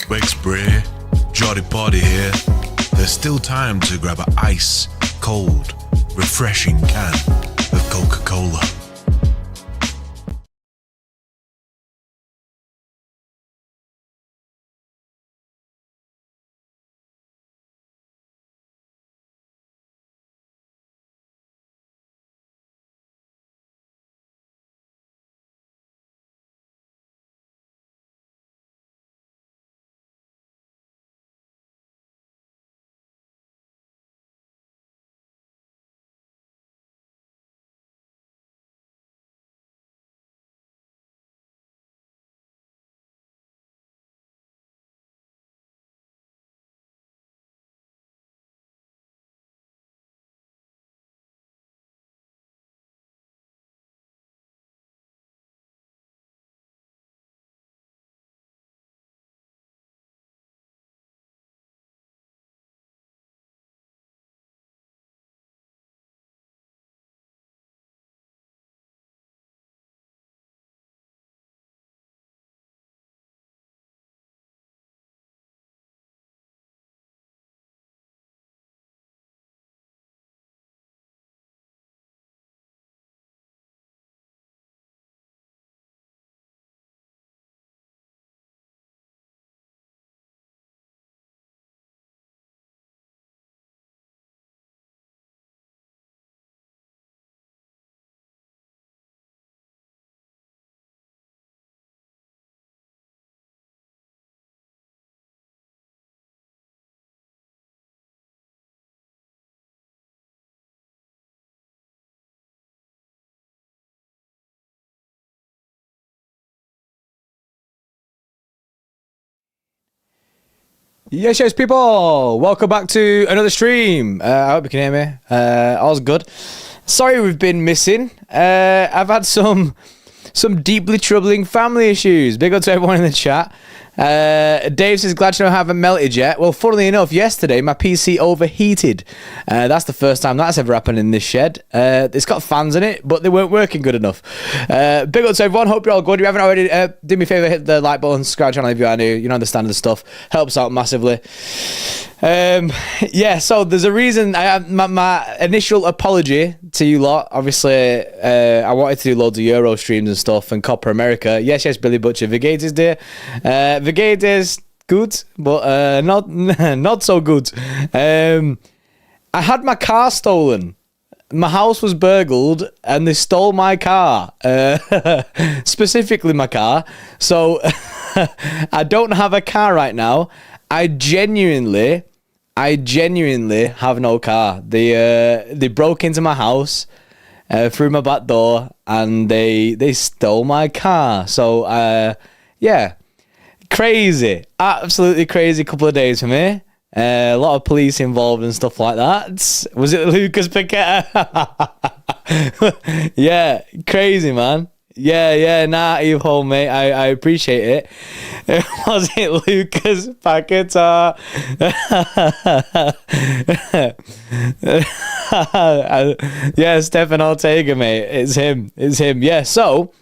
Wakes Bray, Jolly Body here. There's still time to grab an ice, cold, refreshing can of Coca-Cola. Yes, people, welcome back to another stream. I hope you can hear me. All's good. Sorry we've been missing. I've had some deeply troubling family issues. Big up to everyone in the chat. Dave says, glad to know I haven't melted yet. Well, funnily enough, yesterday my PC overheated. That's the first time that's ever happened in this shed. It's got fans in it, but they weren't working good enough. Big up to everyone. Hope you're all good. If you haven't already, do me a favour, hit the like button, subscribe channel if you are new. You know the standard stuff. Helps out massively. Yeah, so there's a reason. I have my initial apology to you lot. Obviously, I wanted to do loads of Euro streams and stuff and Copa America. Yes, Billy Butcher. Vigades dear. Vigades good, but not so good. I had my car stolen. My house was burgled and they stole my car. Specifically my car. So I don't have a car right now. I genuinely have no car. They broke into my house through my back door and they stole my car. So yeah, crazy, absolutely crazy couple of days for me. A lot of police involved and stuff like that. Was it Lucas Paqueta? Yeah, crazy man. Yeah, nah, you've home, mate. I appreciate it. Was it Lucas Paqueta? Yeah, Stefan Ortega, mate. It's him. Yeah, so,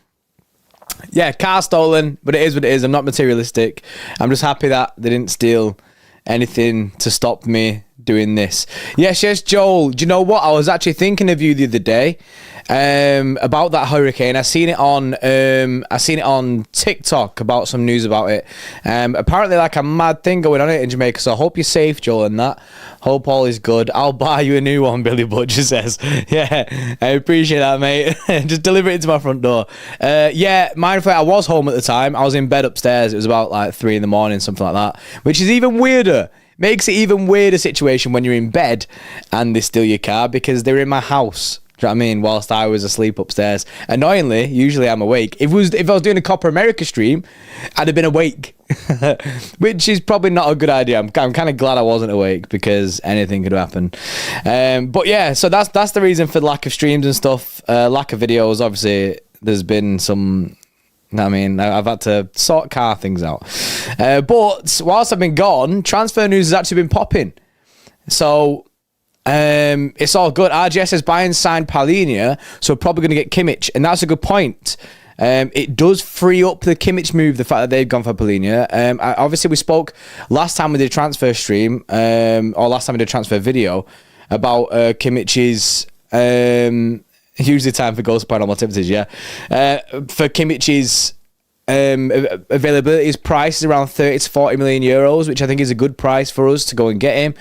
yeah, car stolen, but it is what it is. I'm not materialistic. I'm just happy that they didn't steal anything to stop me doing this. Yes, Joel. Do you know what? I was actually thinking of you the other day about that hurricane. I seen it on TikTok about some news about it. Apparently like a mad thing going on in Jamaica. So I hope you're safe, Joel, and that. Hope all is good. I'll buy you a new one, Billy Butcher says. Yeah, I appreciate that, mate. Just deliver it to my front door. Yeah, mindfully, I was home at the time. I was in bed upstairs. It was about like 3 a.m, something like that, which is even weirder. Makes it even weirder situation when you're in bed and they steal your car because they're in my house. Do you know what I mean? Whilst I was asleep upstairs. Annoyingly, usually I'm awake. If I was doing a Copa America stream, I'd have been awake. Which is probably not a good idea. I'm kind of glad I wasn't awake because anything could happen. But yeah, so that's the reason for the lack of streams and stuff. Lack of videos. Obviously, there's been some... I mean, I've had to sort car things out. But whilst I've been gone, transfer news has actually been popping. So it's all good. RGS is buying signed Palhinha, so probably going to get Kimmich. And that's a good point. It does free up the Kimmich move, the fact that they've gone for Palhinha. Obviously, we spoke last time we did a transfer stream, or last time we did a transfer video, about Kimmich's... usually time for goals per normal activities, yeah. For Kimmich's availability, his price is around 30 to 40 million euros, which I think is a good price for us to go and get him.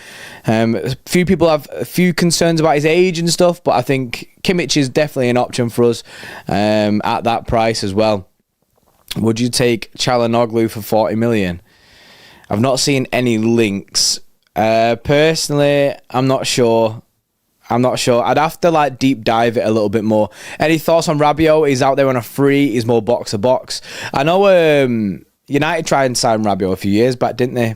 A few people have a few concerns about his age and stuff, but I think Kimmich is definitely an option for us at that price as well. Would you take Çalhanoğlu for 40 million? I've not seen any links. Personally, I'm not sure. I'd have to deep dive it a little bit more. Any thoughts on Rabiot? He's out there on a free. He's more box to box. I know United tried and sign Rabiot a few years back, didn't they?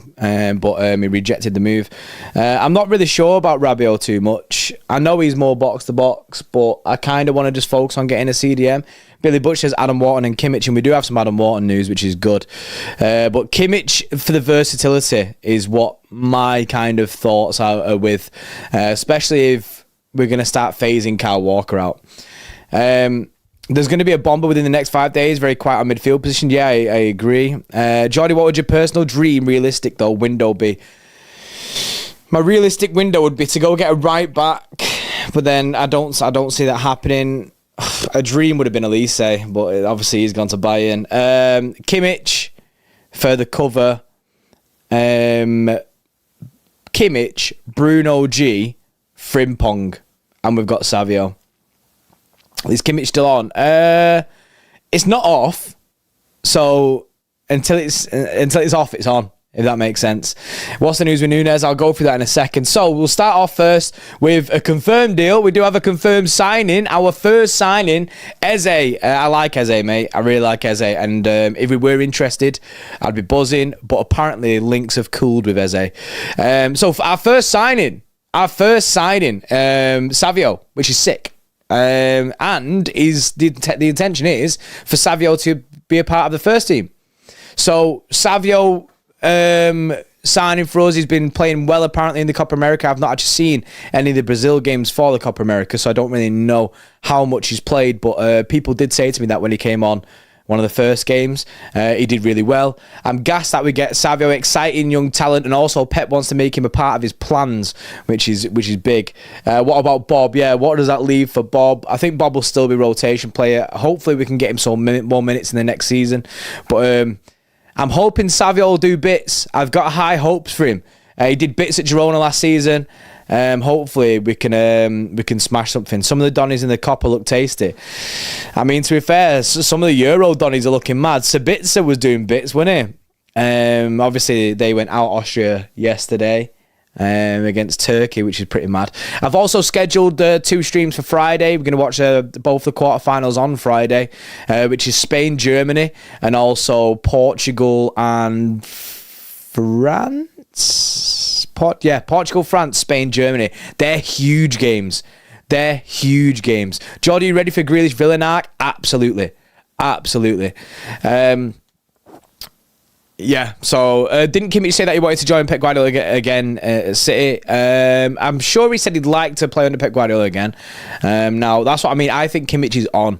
But he rejected the move. I'm not really sure about Rabiot too much. I know he's more box to box, but I kind of want to just focus on getting a CDM. Billy Butch says Adam Wharton and Kimmich, and we do have some Adam Wharton news, which is good. But Kimmich, for the versatility, is what my kind of thoughts are with, especially if we're going to start phasing Kyle Walker out. There's going to be a bomber within the next 5 days, very quiet on midfield position. Yeah, I agree. Jordy, what would your personal dream, realistic though, window be? My realistic window would be to go get a right back, but then I don't see that happening. A dream would have been Elise, but obviously he's gone to Bayern. Kimmich for the cover. Kimmich, Bruno G, Frimpong, and we've got Savio. Is Kimmich still on? It's not off, so until it's off, it's on. If that makes sense. What's the news with Nunes? I'll go through that in a second. So we'll start off first with a confirmed deal. We do have a confirmed signing. Our first signing, Eze. I like Eze, mate. I really like Eze. And if we were interested, I'd be buzzing. But apparently links have cooled with Eze. So for our first signing, Savio, which is sick. And is the intention is for Savio to be a part of the first team. So Savio signing for us. He's been playing well apparently in the Copa America. I've not actually seen any of the Brazil games for the Copa America, so I don't really know how much he's played, but people did say to me that when he came on one of the first games, he did really well. I'm gassed that we get Savio, exciting young talent, and also Pep wants to make him a part of his plans, which is big. What about Bob? Yeah, what does that leave for Bob? I think Bob will still be rotation player. Hopefully we can get him some more minutes in the next season, but I'm hoping Savio will do bits. I've got high hopes for him. He did bits at Girona last season. Hopefully we can smash something. Some of the Donnies in the Copa look tasty. I mean, to be fair, some of the Euro Donnies are looking mad. Sabitzer was doing bits, wasn't he? Obviously they went out Austria yesterday against Turkey, which is pretty mad. I've also scheduled 2 streams for Friday. We're going to watch both the quarterfinals on Friday, which is Spain, Germany, and also Portugal and France. Portugal, France, Spain, Germany. They're huge games. Jordy, you ready for Grealish Villanark? Absolutely. Yeah, so didn't Kimmich say that he wanted to join Pep Guardiola again at City? I'm sure he said he'd like to play under Pep Guardiola again. Now, that's what I mean. I think Kimmich is on.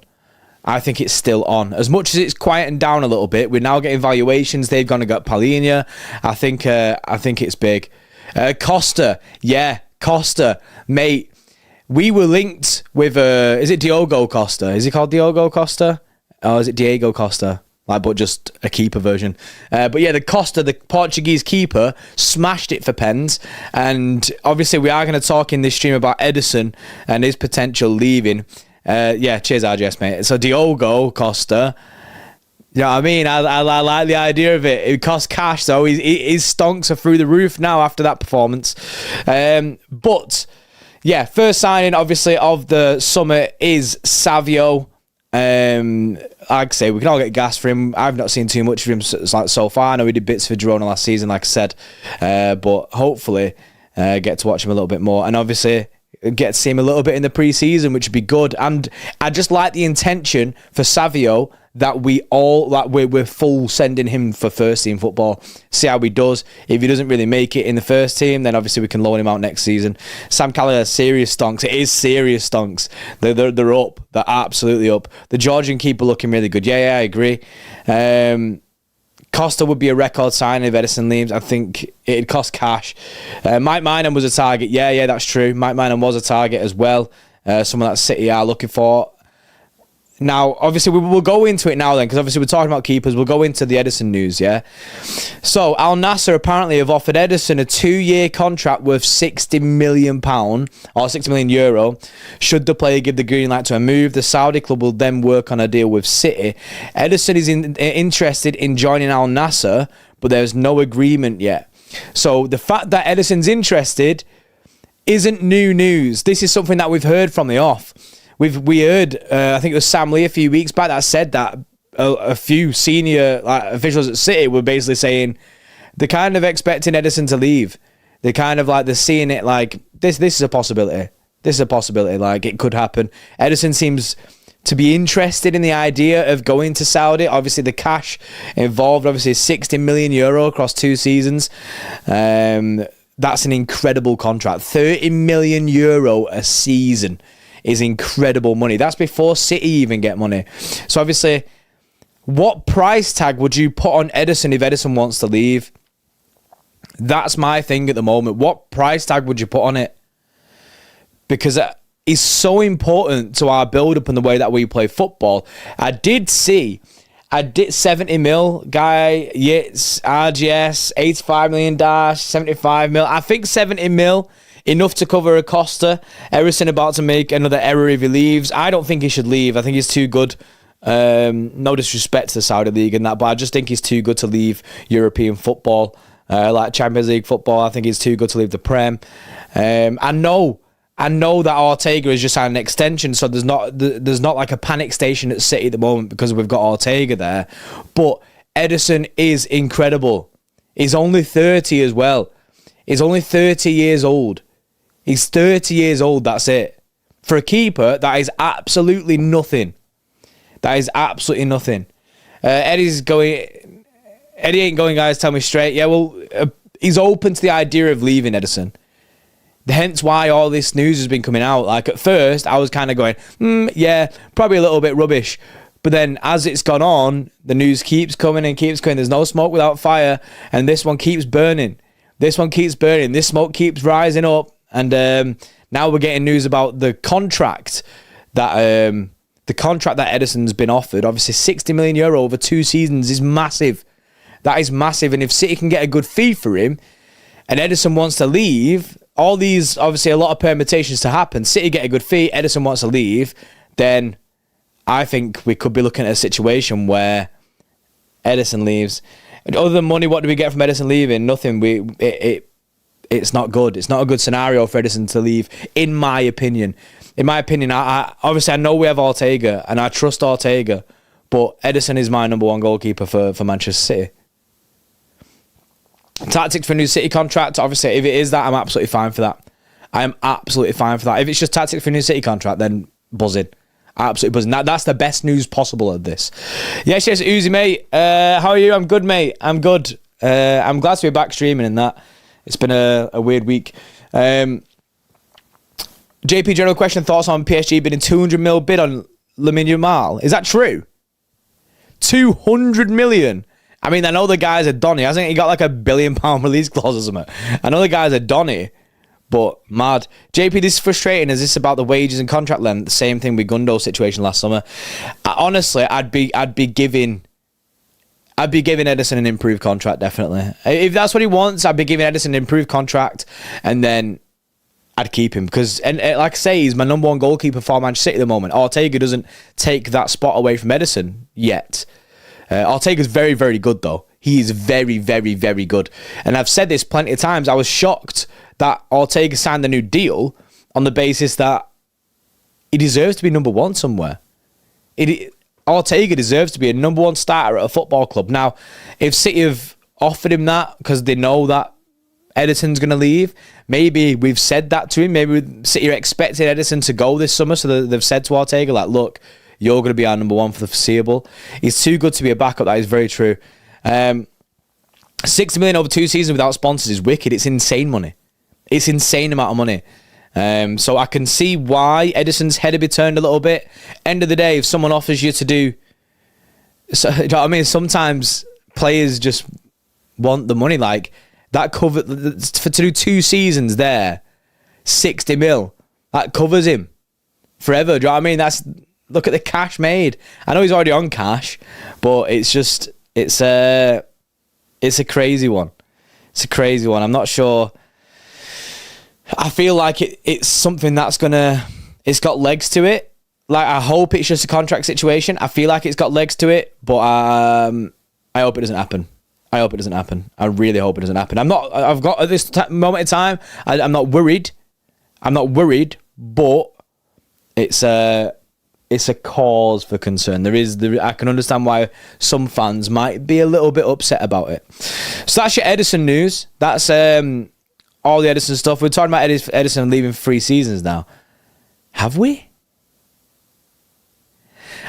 I think it's still on. As much as it's quieting down a little bit, we're now getting valuations. They've gone and got Palhinha. I think it's big. Costa. Yeah, Costa. Mate, we were linked with... is it Diogo Costa? Is he called Diogo Costa? Or is it Diego Costa? But just a keeper version. But yeah, the Costa, the Portuguese keeper, smashed it for pens. And obviously we are going to talk in this stream about Ederson and his potential leaving. Yeah, cheers RGS, mate. So Diogo Costa, you know what I mean? I like the idea of it. It costs cash though. His stonks are through the roof now after that performance. But yeah, first signing obviously of the summer is Savio. Like I say, we can all get gas for him. I've not seen too much of him so far. I know he did bits for Girona last season, like I said, but hopefully get to watch him a little bit more. And obviously, get to see him a little bit in the pre-season, which would be good. And I just like the intention for Savio that we're full sending him for first team football. See how he does. If he doesn't really make it in the first team, then obviously we can loan him out next season. Sam Callagher, serious stonks. It is serious stonks. They're up. They're absolutely up. The Georgian keeper looking really good. Yeah, I agree. Costa would be a record signing if Ederson leaves. I think it'd cost cash. Mike Minham was a target. Yeah, that's true. Mike Minham was a target as well. Someone that City are looking for. Now, obviously, we'll go into it now then, because obviously we're talking about keepers. We'll go into the Ederson news, yeah? So, Al Nassr apparently have offered Ederson a 2-year contract worth £60 million, or 60 million euro. Should the player give the green light to a move, the Saudi club will then work on a deal with City. Ederson is interested in joining Al Nassr, but there's no agreement yet. So, the fact that Ederson's interested isn't new news. This is something that we've heard from the off. We heard, I think it was Sam Lee a few weeks back that said that a few senior officials at City were basically saying they're kind of expecting Ederson to leave. They're kind of they're seeing it like this is a possibility. This is a possibility, like it could happen. Ederson seems to be interested in the idea of going to Saudi. Obviously the cash involved, obviously 60 million euro across 2 seasons. That's an incredible contract. 30 million euro a season is incredible money. That's before City even get money. So obviously, what price tag would you put on Ederson if Ederson wants to leave? That's my thing at the moment. What price tag would you put on it? Because it's so important to our build-up and the way that we play football. I did 70 mil, Guy, Yates, RGS, 85 million dash, 75 mil. I think 70 mil enough to cover a Costa. Ederson about to make another error if he leaves. I don't think he should leave. I think he's too good. No disrespect to the Saudi League and that, but I just think he's too good to leave European football, like Champions League football. I think he's too good to leave the Prem. I know that Ortega is just an extension, so there's not like a panic station at City at the moment because we've got Ortega there. But Ederson is incredible. He's only 30 as well. He's only 30 years old. He's 30 years old, that's it. For a keeper, that is absolutely nothing. That is absolutely nothing. Eddie ain't going, guys, tell me straight. Yeah, well, he's open to the idea of leaving Ederson. Hence why all this news has been coming out. Like, at first, I was kind of going, yeah, probably a little bit rubbish. But then, as it's gone on, the news keeps coming and keeps coming. There's no smoke without fire. And this one keeps burning. This smoke keeps rising up. And now we're getting news about the contract that Ederson's been offered. Obviously, 60 million euro over 2 seasons is massive. That is massive. And if City can get a good fee for him, and Ederson wants to leave, all these, obviously, a lot of permutations to happen. City get a good fee, Ederson wants to leave, then I think we could be looking at a situation where Ederson leaves. And other than money, what do we get from Ederson leaving? Nothing. It's not good. It's not a good scenario for Ederson to leave, in my opinion. In my opinion, I obviously I know we have Ortega, and I trust Ortega, but Ederson is my number 1 goalkeeper for Manchester City. Tactics for a new City contract, obviously, if it is that, I'm absolutely fine for that. I am absolutely fine for that. If it's just tactics for a new City contract, then buzzing. Absolutely buzzing. That's the best news possible of this. Yes, Uzi, mate. How are you? I'm good, mate. I'm good. I'm glad to be back streaming in that. It's been a weird week. JP, general question, thoughts on PSG bidding 200 mil bid on Lamine Yamal? Is that true? 200 million? I mean, I know the guy's a Donny. Hasn't he got like £1 billion release clause or something? I know the guy's a Donny, but mad. JP, this is frustrating. Is this about the wages and contract length? The same thing with Gundo's situation last summer. Honestly, I'd be giving Ederson an improved contract, definitely. If that's what he wants, I'd be giving Ederson an improved contract, and then I'd keep him. Because, and like I say, he's my number 1 goalkeeper for Manchester City at the moment. Ortega doesn't take that spot away from Ederson yet. Ortega's very, very good, though. He is very, very, very good. And I've said this plenty of times. I was shocked that Ortega signed the new deal on the basis that he deserves to be number 1 somewhere. Ortega deserves to be a number 1 starter at a football club. Now, if City have offered him that because they know that Ederson's going to leave. Maybe we've said that to him. Maybe City are expecting Ederson to go this summer, so they've said to Ortega, like, look, you're going to be our number one for the foreseeable. He's too good to be a backup. That is very true. 60 million over 2 seasons without sponsors is wicked. It's insane money. It's insane amount of money. So I can see why Ederson's head would be turned a little bit. End of the day, if someone offers you to do... So, you know what I mean? Sometimes players just want the money. Like, that cover... To do 2 seasons there, 60 mil, that covers him forever. Do you know what I mean? Look at the cash made. I know he's already on cash, but it's just... It's a crazy one. It's a crazy one. I'm not sure... I feel like it's something that's it's got legs to it. Like, I hope it's just a contract situation. I feel like it's got legs to it, but I hope it doesn't happen. I hope it doesn't happen. I really hope it doesn't happen. I've got at this moment in time, I'm not worried. But it's a cause for concern. I can understand why some fans might be a little bit upset about it. So that's your Ederson news. That's all the Ederson stuff. We're talking about Ederson leaving 3 seasons now. Have we?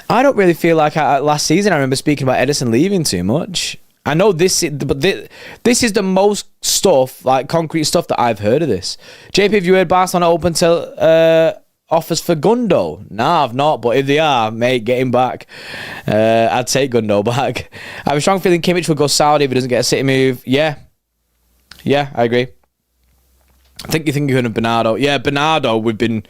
I don't really feel like last season I remember speaking about Ederson leaving too much. I know this is the most stuff, like concrete stuff, that I've heard of this. JP, have you heard Barcelona open to offers for Gundo? Nah, I've not, but if they are, mate, get him back. I'd take Gundo back. I have a strong feeling Kimmich will go Saudi if he doesn't get a City move. Yeah, I agree. I think you're thinking of Bernardo. Yeah, Bernardo, we've been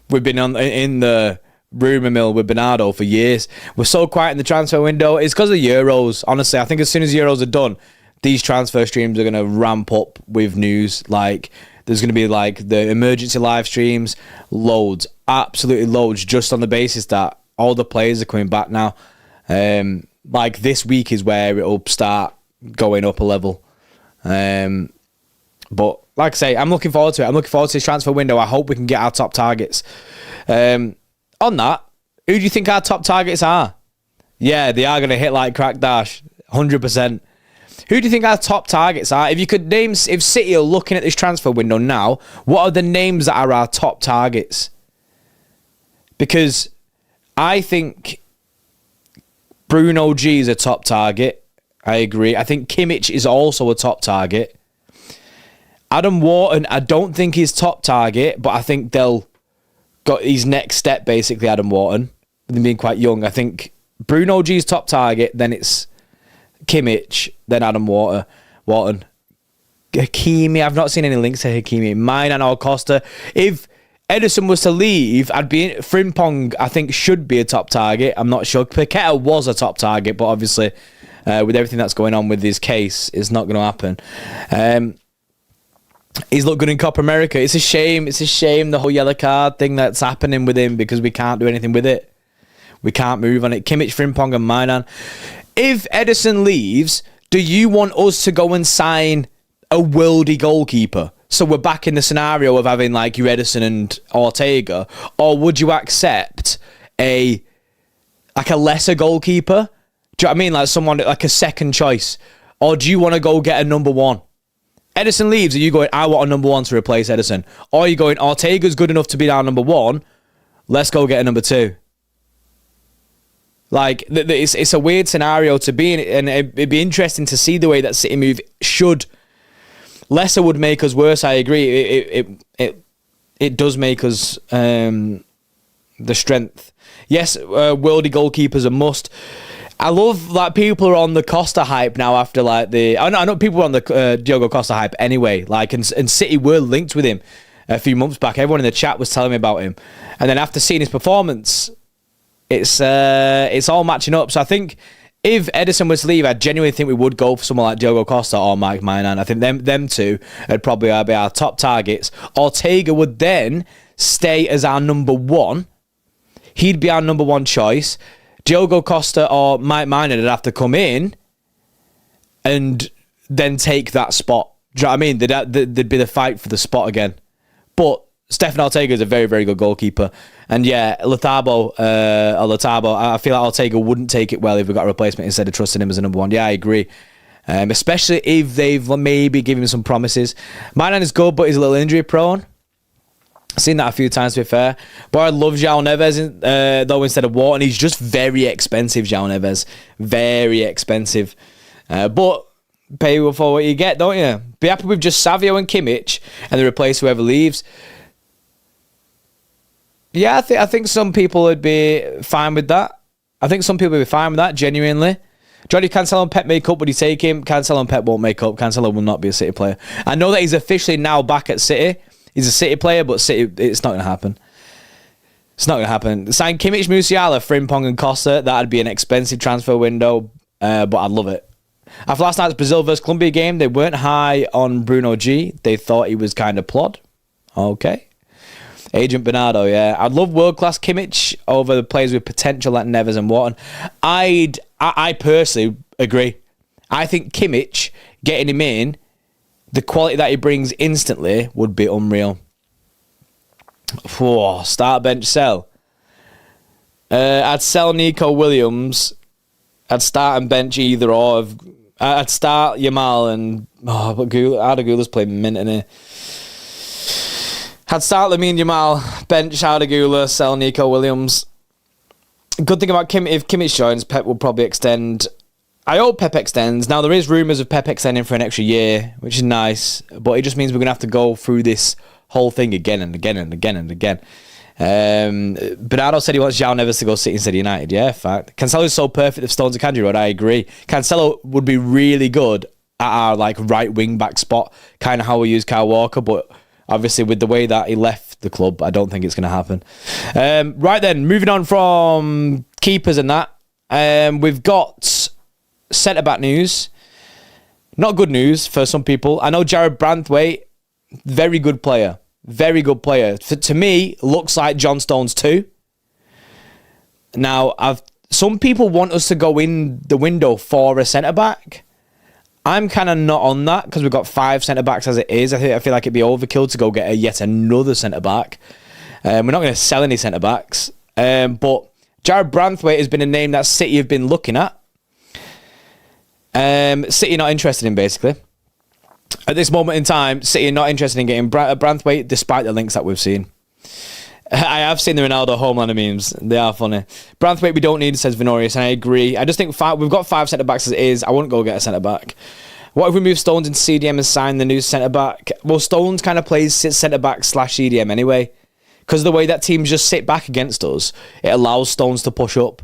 in the rumour mill with Bernardo for years. We're so quiet in the transfer window. It's because of the Euros. Honestly, I think as soon as the Euros are done, these transfer streams are going to ramp up with news. Like, there's going to be like the emergency live streams, loads, absolutely loads, just on the basis that all the players are coming back now. Like, this week is where it'll start going up a level. But like I say, I'm looking forward to it. I'm looking forward to this transfer window. I hope we can get our top targets. On that, who do you think our top targets are? Yeah, they are going to hit like crack dash, 100%. Who do you think our top targets are? If you could name, if City are looking at this transfer window now, what are the names that are our top targets? Because I think Bruno G is a top target. I agree. I think Kimmich is also a top target. Adam Wharton, I don't think he's top target, but I think they'll got his next step, basically, Adam Wharton, with him being quite young. I think Bruno G's top target, then it's Kimmich, then Adam Wharton. Hakimi, I've not seen any links to Hakimi. Mine and Costa. If Ederson was to leave, Frimpong, I think, should be a top target. I'm not sure. Paqueta was a top target, but obviously, with everything that's going on with his case, it's not going to happen. He's looked good in Copa America. It's a shame. The whole yellow card thing that's happening with him, because we can't do anything with it. We can't move on it. Kimmich, Frimpong and Mainan. If Ederson leaves, do you want us to go and sign a worldy goalkeeper? So we're back in the scenario of having like your Ederson and Ortega, or would you accept a lesser goalkeeper? Do you know what I mean? Like someone like a second choice, or do you want to go get a number one? Ederson leaves, are you going, I want a number one to replace Ederson? Or are you going, Ortega's good enough to be our number one, let's go get a number two? Like, it's a weird scenario to be in, and it'd be interesting to see the way that City move should. Lesser would make us worse, I agree. It does make us the strength. Yes, worldy goalkeepers a must. I love that people are on the Costa hype now after like I know people were on the Diogo Costa hype anyway. Like, and City were linked with him a few months back. Everyone in the chat was telling me about him, and then after seeing his performance, it's all matching up. So I think if Ederson was to leave, I genuinely think we would go for someone like Diogo Costa or Mike Mainan. I think them two would probably be our top targets. Ortega would then stay as our number one. He'd be our number one choice. Diogo Costa or Mike Mainan would have to come in and then take that spot. Do you know what I mean? There'd be the fight for the spot again. But Stefan Ortega is a very, very good goalkeeper. And yeah, Letabo, I feel like Ortega wouldn't take it well if we got a replacement instead of trusting him as a number one. Yeah, I agree. especially if they've maybe given him some promises. Maitland is good, but he's a little injury prone. I've seen that a few times, to be fair. But I love João Neves, though, instead of Wharton. He's just very expensive, João Neves. Very expensive. But pay for what you get, don't you? Be happy with just Savio and Kimmich, and then replace whoever leaves. Yeah, I think some people would be fine with that. I think some people would be fine with that, genuinely. Johnny, Cancelo and Pep make up. Would you take him? Cancelo and Pep won't make up. Cancelo will not be a City player. I know that he's officially now back at City. He's a City player, but City, it's not going to happen. It's not going to happen. Sign Kimmich, Musiala, Frimpong and Costa. That'd be an expensive transfer window, but I'd love it. After last night's Brazil versus Colombia game, they weren't high on Bruno G. They thought he was kind of plod. Okay. Agent Bernardo, yeah. I'd love world-class Kimmich over the players with potential like Neves and Wharton. I personally agree. I think Kimmich, getting him in, the quality that he brings instantly would be unreal. Whoa, start, bench, sell. I'd sell Nico Williams. I'd start and bench either or. I'd start Yamal and... but Arda Güler's playing mint in here. I'd start Lamine Yamal, bench Arda Güler, sell Nico Williams. Good thing about Kim, if Kimmich joins, Pep will probably extend. I hope Pep extends. Now, there is rumours of Pep extending for an extra year, which is nice, but it just means we're going to have to go through this whole thing again and again and again and again. Bernardo said he wants João Neves to go City instead of United. Yeah, fact. Cancelo's so perfect if Stones and Kanji Road. I agree. Cancelo would be really good at our right wing back spot, kind of how we use Kyle Walker, but obviously with the way that he left the club, I don't think it's going to happen. Right then, moving on from keepers and that, we've got centre-back news. Not good news for some people. I know Jared Branthwaite, very good player. Very good player. To me, looks like John Stones too. Now, some people want us to go in the window for a centre-back. I'm kind of not on that because we've got 5 centre-backs as it is. I feel like it'd be overkill to go get yet another centre-back. We're not going to sell any centre-backs. But Jared Branthwaite has been a name that City have been looking at. City not interested in, basically. At this moment in time, City are not interested in getting Branthwaite, despite the links that we've seen. I have seen the Ronaldo Homelander memes. They are funny. Branthwaite we don't need, says Venorius, and I agree. I just think we've got 5 centre-backs as it is. I wouldn't go get a centre-back. What if we move Stones into CDM and sign the new centre-back? Well, Stones kind of plays centre-back / CDM anyway. Because of the way that teams just sit back against us, it allows Stones to push up.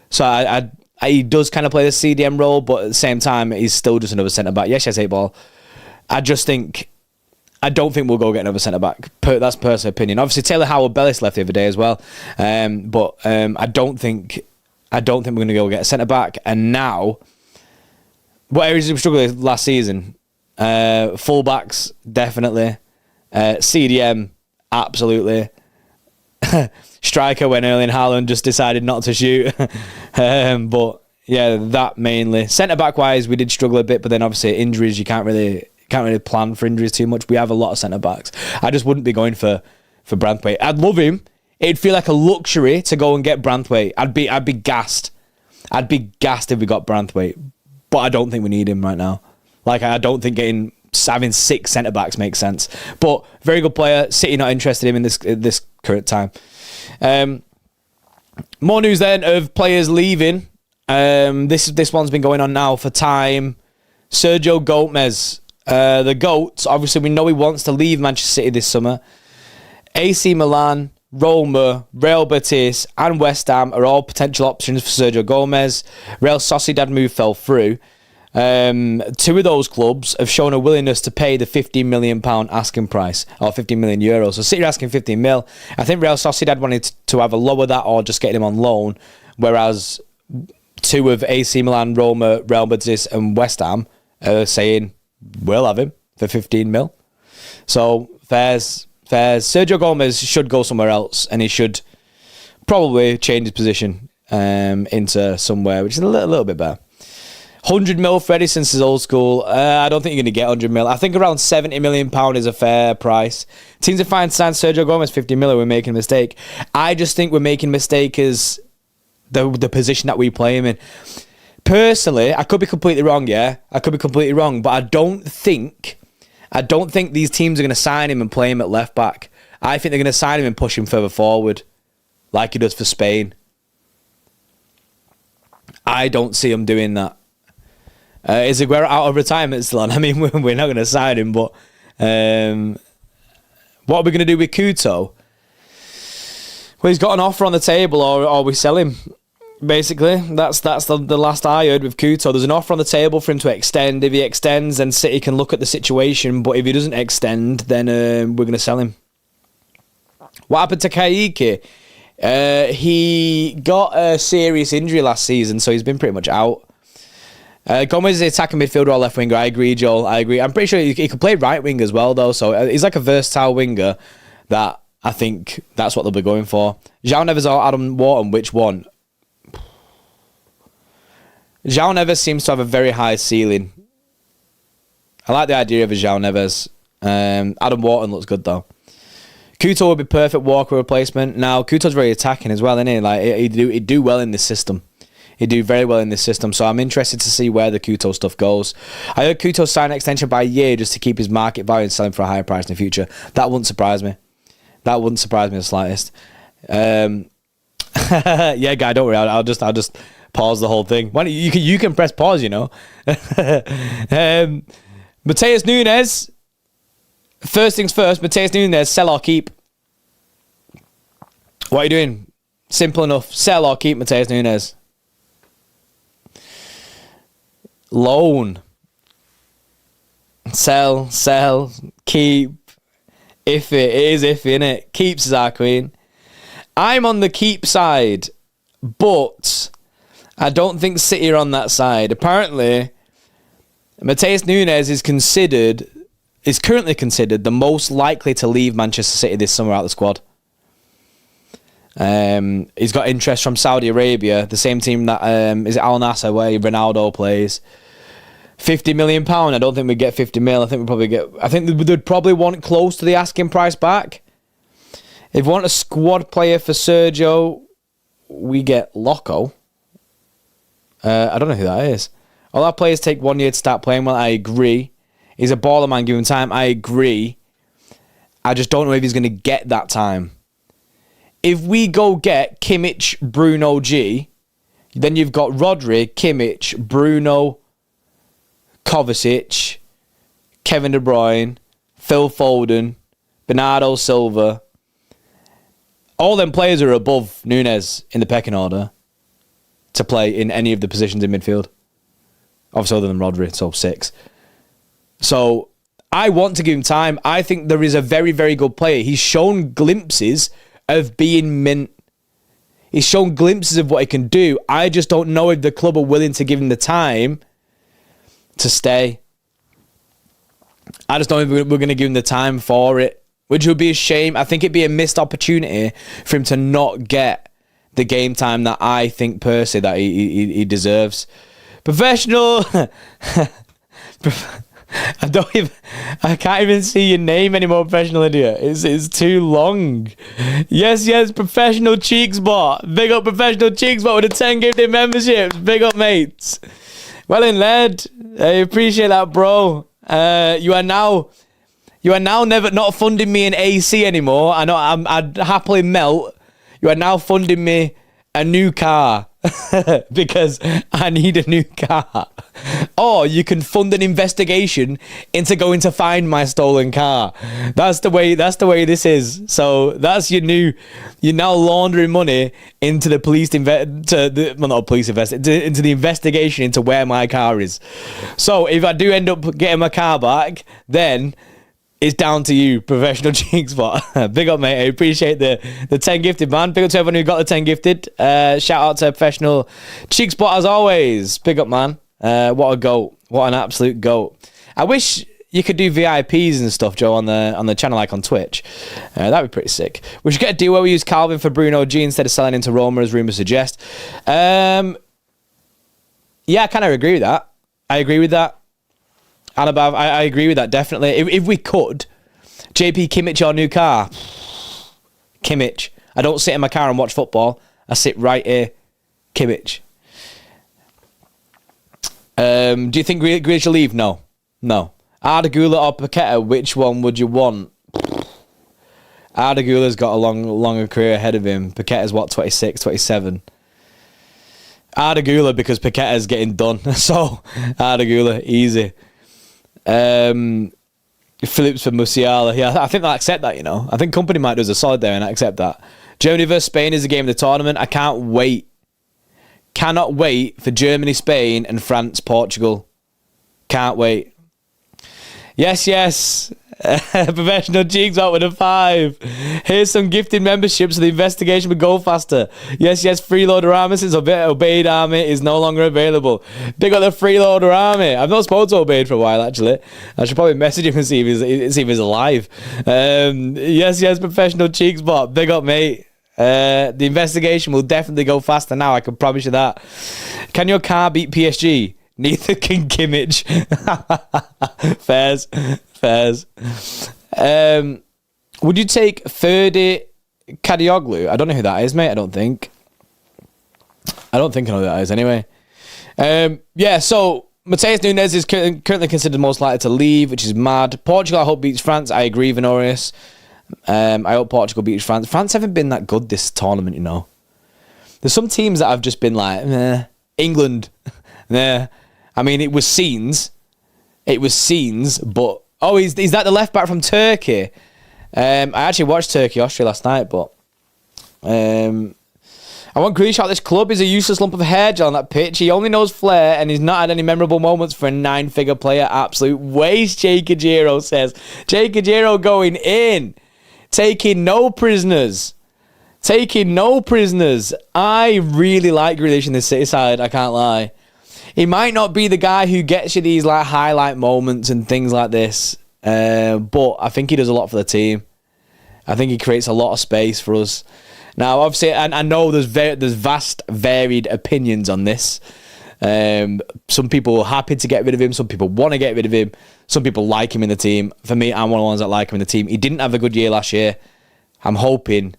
So he does kind of play the CDM role, but at the same time, he's still just another centre-back. Yes, 8-ball. I don't think we'll go get another centre-back. That's personal opinion. Obviously, Taylor Howard-Bellis left the other day as well. But I don't think we're going to go get a centre-back. And now, what areas did we struggle with last season? Full-backs, definitely. CDM, absolutely. Striker when Erling Haaland just decided not to shoot. But, yeah, that mainly. Centre-back-wise, we did struggle a bit, but then obviously injuries, you can't really plan for injuries too much. We have a lot of centre-backs. I just wouldn't be going for Branthwaite. I'd love him. It'd feel like a luxury to go and get Branthwaite. I'd be gassed. I'd be gassed if we got Branthwaite. But I don't think we need him right now. I don't think having 6 centre-backs makes sense. But very good player. City not interested in him in this current time. More news then of players leaving. This one's been going on now for time. Sergio Gomez. The GOAT, obviously we know he wants to leave Manchester City this summer. AC Milan, Roma, Real Betis and West Ham are all potential options for Sergio Gomez. Real Sociedad move fell through. 2 of those clubs have shown a willingness to pay the £15 million asking price, or 15 million euros. So City are asking 15 mil. I think Real Sociedad wanted to either lower that or just get him on loan, whereas 2 of AC Milan, Roma, Real Betis and West Ham are saying, we'll have him for 15 mil. So, fairs. Sergio Gomez should go somewhere else, and he should probably change his position into somewhere which is a little bit better. 100 mil for Ederson is old school. I don't think you're going to get 100 mil. I think around £70 million is a fair price. Teams are fine to sign Sergio Gomez 50 mil. We're making a mistake. I just think we're making a mistake as the position that we play him in. personally, I could be completely wrong, yeah? I could be completely wrong, but I don't think these teams are going to sign him and play him at left back. I think they're going to sign him and push him further forward, like he does for Spain. I don't see him doing that. Is Aguero out of retirement still on? I mean, we're not going to sign him, but what are we going to do with Couto? Well, he's got an offer on the table, or we sell him. Basically, that's the last I heard with Couto. There's an offer on the table for him to extend. If he extends, then City can look at the situation. But if he doesn't extend, then we're going to sell him. What happened to Kayike? He got a serious injury last season, so he's been pretty much out. Gomez is attacking midfielder or left winger. I agree, Joel. I agree. I'm pretty sure he could play right wing as well, though. So he's like a versatile winger that I think that's what they'll be going for. João Neves or Adam Wharton, which one? João Neves seems to have a very high ceiling. I like the idea of a João Neves. Adam Wharton looks good, though. Couto would be perfect Walker replacement. Now, Couto's very attacking as well, isn't he? Like, he'd do well in this system. He'd do very well in this system, so I'm interested to see where the Couto stuff goes. I heard Couto sign an extension by a year just to keep his market value and sell him for a higher price in the future. That wouldn't surprise me. That wouldn't surprise me the slightest. Yeah, guy, don't worry. I'll just pause the whole thing. Why don't you can press pause, you know. Matheus Nunes. First things first, Matheus Nunes, sell or keep. What are you doing? Simple enough. Sell or keep Matheus Nunes. Loan. Sell, keep. Iffy. It is iffy, innit? Keeps is our queen. I'm on the keep side, but I don't think City are on that side. Apparently, Matheus Nunes is currently considered the most likely to leave Manchester City this summer out of the squad. He's got interest from Saudi Arabia, the same team that is it Al Nassr where Ronaldo plays. £50 million. I don't think we'd get 50 mil. I think they'd probably want close to the asking price back. If we want a squad player for Sergio, we get Loco. I don't know who that is. All our players take 1 year to start playing well. I agree. He's a baller man given time. I agree. I just don't know if he's going to get that time. If we go get Kimmich, Bruno G, then you've got Rodri, Kimmich, Bruno, Kovacic, Kevin De Bruyne, Phil Foden, Bernardo Silva. All them players are above Nunes in the pecking order to play in any of the positions in midfield. Obviously other than Rodri, so 6. So I want to give him time. I think there is a very, very good player. He's shown glimpses of being mint. He's shown glimpses of what he can do. I just don't know if the club are willing to give him the time to stay. I just don't know if we're going to give him the time for it, which would be a shame. I think it'd be a missed opportunity for him to not get the game time that I think personally that he deserves. Professional. I can't even see your name anymore, professional idiot. It's too long. Yes, professional Cheeksbot. Big up professional Cheeksbot with a 10 gifted memberships. Big up, mates. Well in, lad. I appreciate that, bro. You are now never not funding me in AC anymore. I know I'd happily melt. You are now funding me a new car. Because I need a new car. Or you can fund an investigation into going to find my stolen car. That's the way this is. So that's you're now laundering money into the police into the investigation into where my car is. So if I do end up getting my car back, then it's down to you, professional Cheekspot. Big up, mate. I appreciate the 10 gifted, man. Big up to everyone who got the 10 gifted. Shout out to professional Cheekspot as always. Big up, man. What a goat. What an absolute goat. I wish you could do VIPs and stuff, Joe, on the channel, like on Twitch. That'd be pretty sick. We should get a deal where we use Calvin for Bruno G instead of selling into Roma, as rumours suggest. Yeah, I kind of agree with that. I agree with that. Anabav, I agree with that, definitely. If we could, JP Kimmich or new car. Kimmich. I don't sit in my car and watch football. I sit right here. Kimmich. Do you think Grealish will leave? No. Arda Güler or Paqueta, which one would you want? Arda Güler's got a longer career ahead of him. Paqueta's 26, 27. Arda Güler because Paqueta's getting done. So, Arda Güler, easy. Phillips for Musiala. Yeah, I think they'll accept that, I think Company might do us a solid there and accept that. Germany versus Spain is the game of the tournament. I can't wait. Cannot wait for Germany, Spain, and France, Portugal. Can't wait. Yes. Professional Cheeks out with a 5. Here's some gifted memberships so the investigation would go faster. Yes, Freeloader Army since Obeyed Army is no longer available. Big up the Freeloader Army. I've not spoken to Obeyed for a while, actually. I should probably message him and see if he's alive. Yes, Professional Cheeks bot. Big up, mate. The investigation will definitely go faster now, I can promise you that. Can your car beat PSG? Neither can Kimmich. Fairs. Would you take Ferdi Kadioglu? I don't know who that is, mate. I don't think I know who that is anyway. So Matheus Nunes is currently considered most likely to leave, which is mad. Portugal, I hope, beats France. I agree, Venorius. I hope Portugal beats France. France haven't been that good this tournament, There's some teams that have just been like, meh. England, nah. I mean, it was scenes, but... Oh, is that the left back from Turkey? I actually watched Turkey-Austria last night, but... I want Grealish out this club. He's a useless lump of hair gel on that pitch. He only knows flair, and he's not had any memorable moments for a 9-figure player. Absolute waste, Jay Kajiro says. Jay Kajiro going in. Taking no prisoners. I really like Grealish in this City side, I can't lie. He might not be the guy who gets you these like highlight moments and things like this, but I think he does a lot for the team. I think he creates a lot of space for us. Now, obviously, I know there's vast varied opinions on this. Some people are happy to get rid of him. Some people want to get rid of him. Some people like him in the team. For me, I'm one of the ones that like him in the team. He didn't have a good year last year. I'm hoping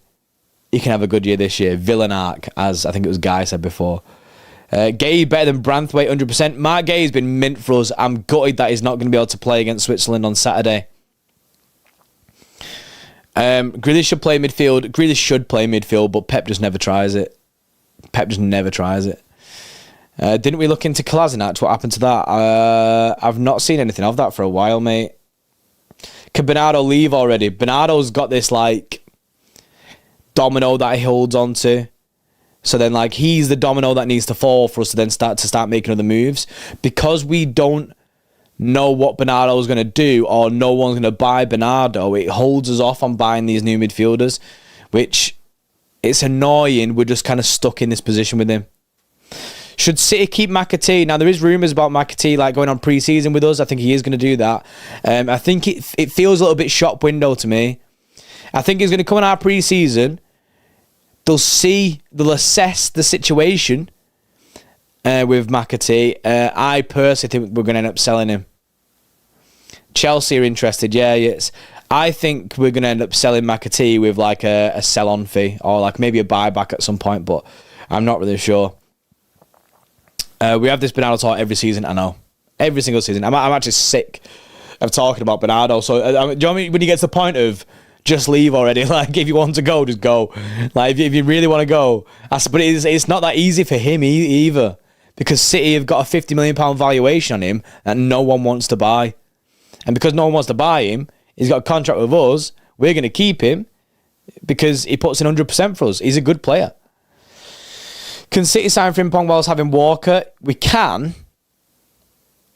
he can have a good year this year. Villain arc, as I think it was Guy said before. Gay better than Branthwaite 100%. Mark Gay has been mint for us. I'm gutted that he's not going to be able to play against Switzerland on Saturday. Grealish should play midfield. But Pep just never tries it. Didn't we look into Kolasinac? What happened to that? I've not seen anything of that for a while, mate. Can Bernardo leave already? Bernardo's got this like domino that he holds on to. So then, like, he's the domino that needs to fall for us to then start making other moves. Because we don't know what Bernardo's going to do, or no one's going to buy Bernardo, it holds us off on buying these new midfielders, which it's annoying. We're just kind of stuck in this position with him. Should City keep McAtee? Now, there is rumours about McAtee like going on pre-season with us. I think he is going to do that. I think it feels a little bit shop window to me. I think he's going to come on our pre-season. They'll assess the situation with McAtee. I personally think we're going to end up selling him. Chelsea are interested, yes. I think we're going to end up selling McAtee with like a sell-on fee or like maybe a buyback at some point, but I'm not really sure. We have this Bernardo talk every season, I know. Every single season. I'm actually sick of talking about Bernardo. So, do you know what I mean? When you get to the point of just leave already, like if you want to go, just go. Like if you really want to go. But it's not that easy for him either, because City have got a £50 million valuation on him that no one wants to buy. And because no one wants to buy him, he's got a contract with us. We're going to keep him because he puts in 100% for us. He's a good player. Can City sign Frimpong whilst having Walker? We can.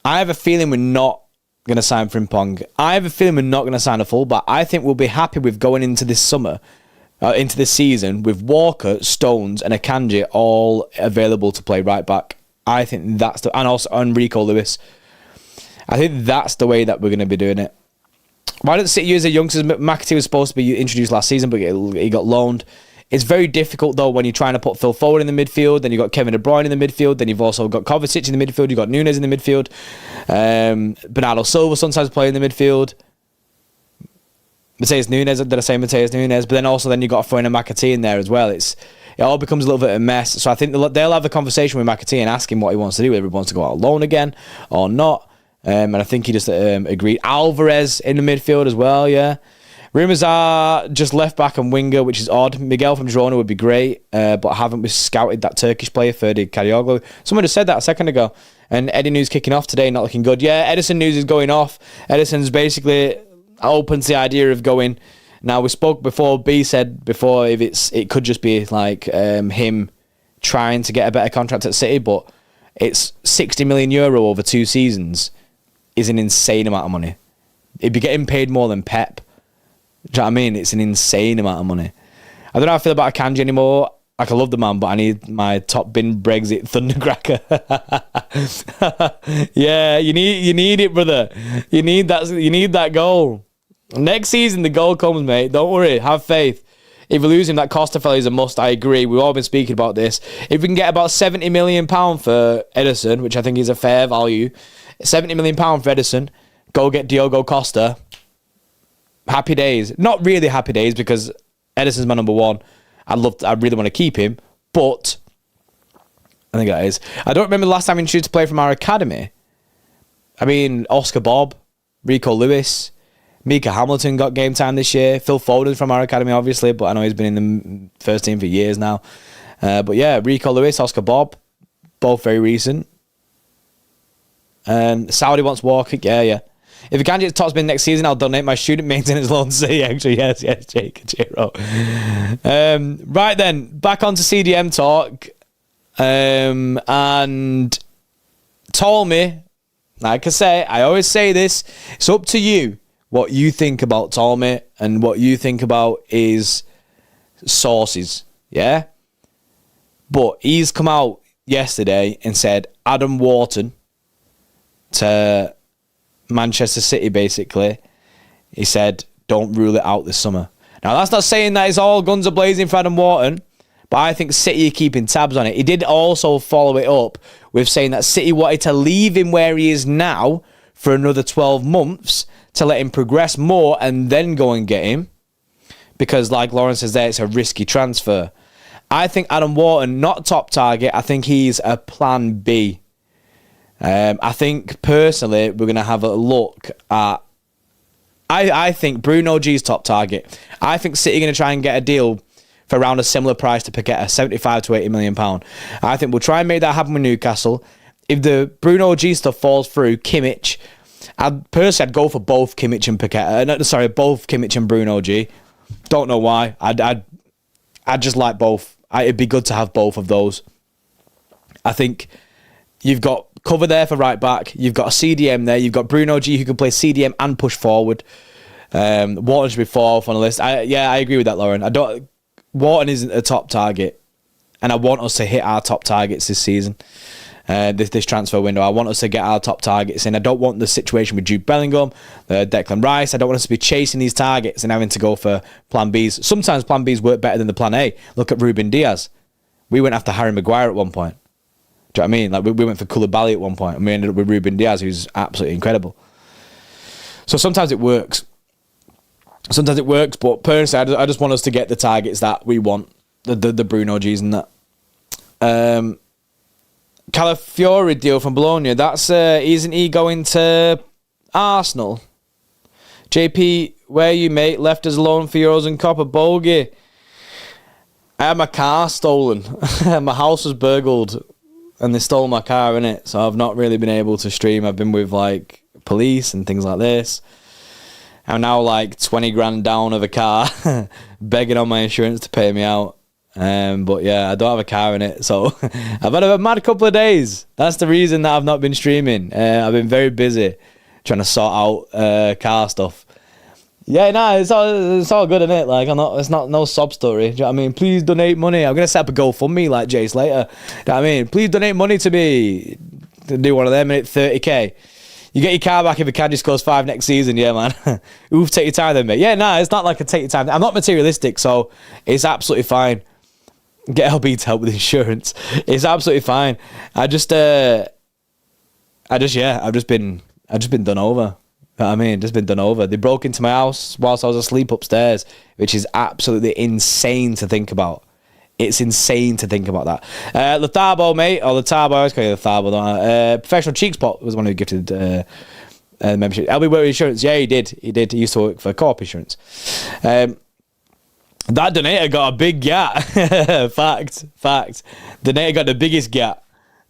I have a feeling we're not going to sign Frimpong. I have a feeling we're not going to sign a fullback. I think we'll be happy with going into this summer, into this season, with Walker, Stones and Akanji all available to play right back. I think that's and also Enrico Lewis. I think that's the way that we're going to be doing it. Why don't City use the youngsters? McAtee was supposed to be introduced last season, but he got loaned. It's very difficult, though, when you're trying to put Phil Foden in the midfield, then you've got Kevin De Bruyne in the midfield, then you've also got Kovacic in the midfield, you've got Nunes in the midfield, Bernardo Silva sometimes playing in the midfield. Matheus Nunes, did I say Matheus Nunes? But then you've got to throw in a McAtee in there as well. It's it all becomes a little bit of a mess. So I think they'll have a conversation with McAtee and ask him what he wants to do, whether he wants to go out alone again or not. And I think he just agreed. Alvarez in the midfield as well, yeah. Rumours are just left back and winger, which is odd. Miguel from Girona would be great, but haven't we scouted that Turkish player, Ferdi Karaoglu? Someone just said that a second ago. And Eddie news kicking off today, not looking good. Yeah, Ederson news is going off. Ederson's basically open to the idea of going. Now, we spoke before, B said before, if it could just be like him trying to get a better contract at City, but it's 60 million euro over 2 seasons is an insane amount of money. He'd be getting paid more than Pep. Do you know what I mean? It's an insane amount of money. I don't know how I feel about Akanji anymore. Like, I love the man, but I need my top bin Brexit thundercracker. Yeah, you need it, brother. You need that goal. Next season, the goal comes, mate. Don't worry. Have faith. If we lose him, that Costa fella is a must. I agree. We've all been speaking about this. If we can get about £70 million for Ederson, which I think is a fair value, £70 million for Ederson, go get Diogo Costa. Happy days. Not really happy days because Ederson's my number one. I really want to keep him, but I think that is. I don't remember the last time we introduced a player from our academy. I mean, Oscar Bob, Rico Lewis, Mika Hamilton got game time this year. Phil Foden from our academy, obviously, but I know he's been in the first team for years now. But yeah, Rico Lewis, Oscar Bob, both very recent. Saudi wants Walker. Yeah. If you can't get top spin next season, I'll donate my student maintenance loan to City. Actually, yes, Jake Chiro. Right then, back onto CDM talk. And told me, like I say, I always say this, it's up to you what you think about Tolme and what you think about his sources, yeah? But he's come out yesterday and said Adam Wharton to Manchester City, basically. He said, don't rule it out this summer. Now, that's not saying that it's all guns are blazing for Adam Wharton, but I think City are keeping tabs on it. He did also follow it up with saying that City wanted to leave him where he is now for another 12 months to let him progress more and then go and get him. Because, like Lawrence says there, it's a risky transfer. I think Adam Wharton, not top target, I think he's a plan B. I think, personally, we're going to have a look at... I think Bruno G's top target. I think City are going to try and get a deal for around a similar price to Paqueta, 75 to 80 million pound. I think we'll try and make that happen with Newcastle. If the Bruno G stuff falls through, Kimmich... I'd go for both Kimmich and Paqueta. Both Kimmich and Bruno G. Don't know why. I'd just like both. It'd be good to have both of those. I think you've got cover there for right back. You've got a CDM there. You've got Bruno G who can play CDM and push forward. Wharton should be fourth on the list. I agree with that, Lauren. Wharton isn't a top target, and I want us to hit our top targets this season. This transfer window. I want us to get our top targets in. I don't want the situation with Jude Bellingham, Declan Rice. I don't want us to be chasing these targets and having to go for plan Bs. Sometimes plan Bs work better than the plan A. Look at Ruben Diaz. We went after Harry Maguire at one point. Do you know what I mean? Like we went for Koulibaly at one point, and we ended up with Ruben Diaz, who's absolutely incredible. So sometimes it works. But personally, I just want us to get the targets that we want. The Bruno G's and that. Calafiori deal from Bologna. That's isn't he going to Arsenal? JP, where are you, mate? Left us alone for Euros and Copper Bogey. I had my car stolen. My house was burgled and they stole my car, innit? So I've not really been able to stream. I've been with like police and things like this. I'm now like 20 grand down of a car, begging on my insurance to pay me out. But yeah, I don't have a car in it, so I've had a mad couple of days. That's the reason that I've not been streaming. I've been very busy trying to sort out car stuff. Yeah, it's all good, innit? Like, it's not no sob story. Do you know what I mean? Please donate money. I'm gonna set up a GoFundMe like Jay Slater. Do you know what I mean? Please donate money to me to do one of them and hit 30k. You get your car back if Akanji scores 5 next season, yeah, man. Oof, take your time then, mate. Yeah, it's not like a take your time. I'm not materialistic, so it's absolutely fine. Get LB to help with insurance. It's absolutely fine. I've just been done over. You know what I mean? Just been done over. They broke into my house whilst I was asleep upstairs, which is absolutely insane to think about. It's insane to think about that. Letharbo, mate, or Letharbo, I always call you Letharbo, don't I? Professional Cheek Spot was the one who gifted membership. LB Work Insurance, yeah, he did. He used to work for Co-op Insurance. That donator got a big gat. Fact. Donator got the biggest gat.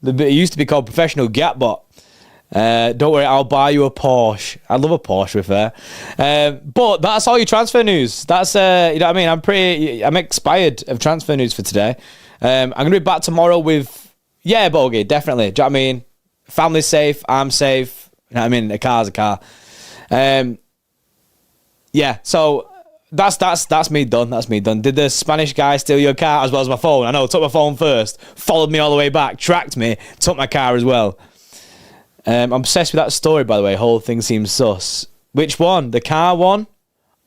It used to be called Professional Gatbot. Don't worry, I'll buy you a Porsche. I love a Porsche, to be fair. But that's all your transfer news. That's, you know what I mean? I'm expired of transfer news for today. I'm going to be back tomorrow with, bogey, definitely. Do you know what I mean? Family's safe, I'm safe. You know what I mean? A car's a car. So that's me done. That's me done. Did the Spanish guy steal your car as well as my phone? I know, took my phone first, followed me all the way back, tracked me, took my car as well. I'm obsessed with that story, by the way. Whole thing seems sus. Which one? The car one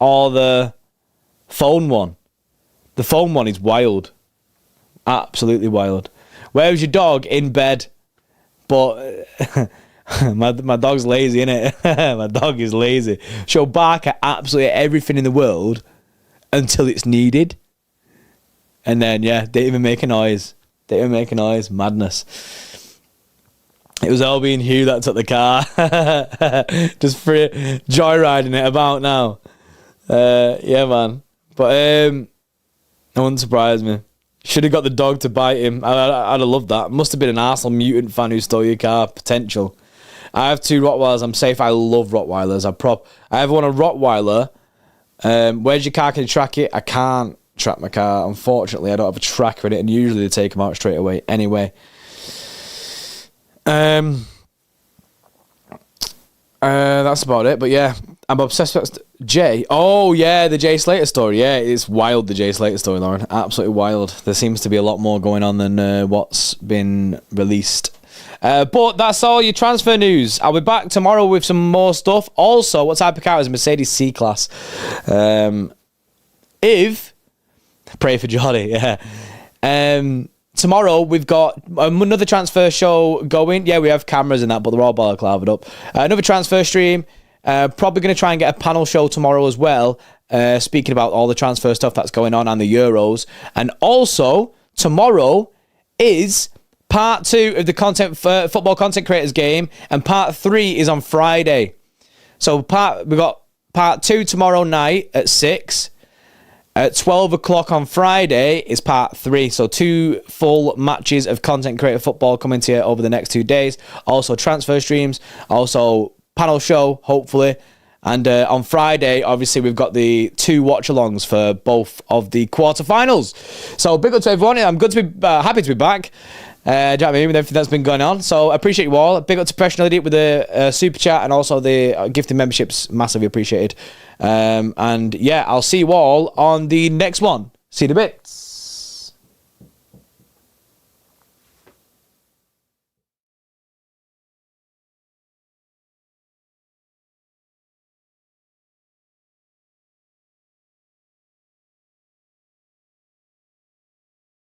or the phone one? The phone one is wild. Absolutely wild. Where was your dog? In bed. But my dog's lazy, innit? My dog is lazy. She'll bark at absolutely everything in the world until it's needed. And then, didn't even make a noise. Madness. It was LB and Hugh that took the car. Just free joyriding it about now. Man. But it wouldn't surprise me. Should have got the dog to bite him. I'd have loved that. Must have been an Arsenal mutant fan who stole your car. Potential. I have 2 Rottweilers. I'm safe. I love Rottweilers. I ever want a Rottweiler. Where's your car? Can you track it? I can't track my car. Unfortunately, I don't have a tracker in it, and usually they take them out straight away. Anyway. That's about it. But I'm obsessed with Jay. Oh yeah, the Jay Slater story. Yeah, it's wild. The Jay Slater story, Lauren. Absolutely wild. There seems to be a lot more going on than what's been released. But that's all your transfer news. I'll be back tomorrow with some more stuff. Also, what type of car is a Mercedes C-Class? If pray for Johnny. Yeah. Tomorrow we've got another transfer show going. Yeah, we have cameras and that, but they're all balaclavaed up. Another transfer stream. Probably going to try and get a panel show tomorrow as well. Speaking about all the transfer stuff that's going on and the Euros. And also, tomorrow is part 2 of the football content creators game, and part 3 is on Friday. So we've got part 2 tomorrow night at 6. At 12 o'clock on Friday is part 3. So 2 full matches of content creator football coming to you over the next 2 days. Also transfer streams. Also panel show, hopefully. And on Friday, obviously, we've got the 2 watch-alongs for both of the quarterfinals. So big up to everyone. I'm good to be happy to be back. Do you know what I mean? With everything that's been going on. So I appreciate you all. Big up to Professional Idiot with the super chat and also the gifted memberships. Massively appreciated. And I'll see you all on the next one. See you in a bit.